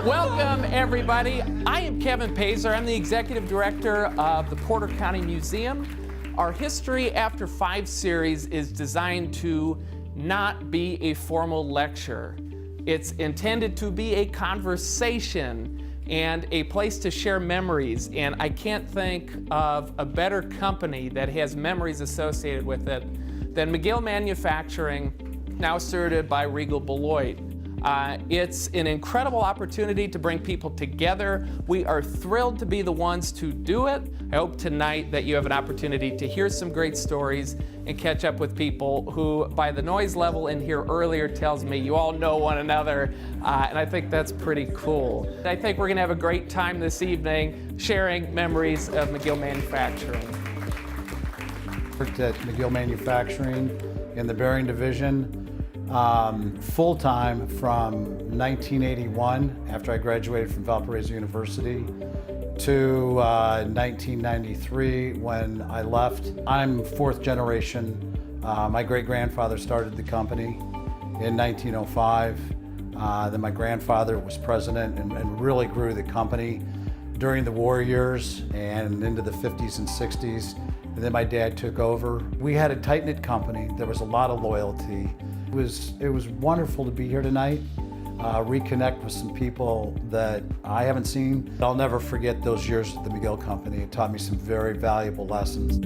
Welcome, everybody. I am Kevin Pazer. I'm the Executive Director of the Porter County Museum. Our History After 5 series is designed to not be a formal lecture. It's intended to be a conversation and a place to share memories. And I can't think of a better company that has memories associated with it than McGill Manufacturing, now served by Regal Beloit. It's an incredible opportunity to bring people together. We are thrilled to be the ones to do it. I hope tonight that you have an opportunity to hear some great stories and catch up with people who, by the noise level in here earlier, tells me you all know one another, and I think that's pretty cool. I think we're gonna have a great time this evening sharing memories of McGill Manufacturing. Worked at McGill Manufacturing in the bearing division full-time from 1981, after I graduated from Valparaiso University, to 1993 when I left. I'm fourth generation. My great-grandfather started the company in 1905. Then my grandfather was president and really grew the company during the war years and into the 50s and 60s. And then my dad took over. We had a tight-knit company. There was a lot of loyalty. It was wonderful to be here tonight, reconnect with some people that I haven't seen. I'll never forget those years at the McGill Company. It taught me some very valuable lessons.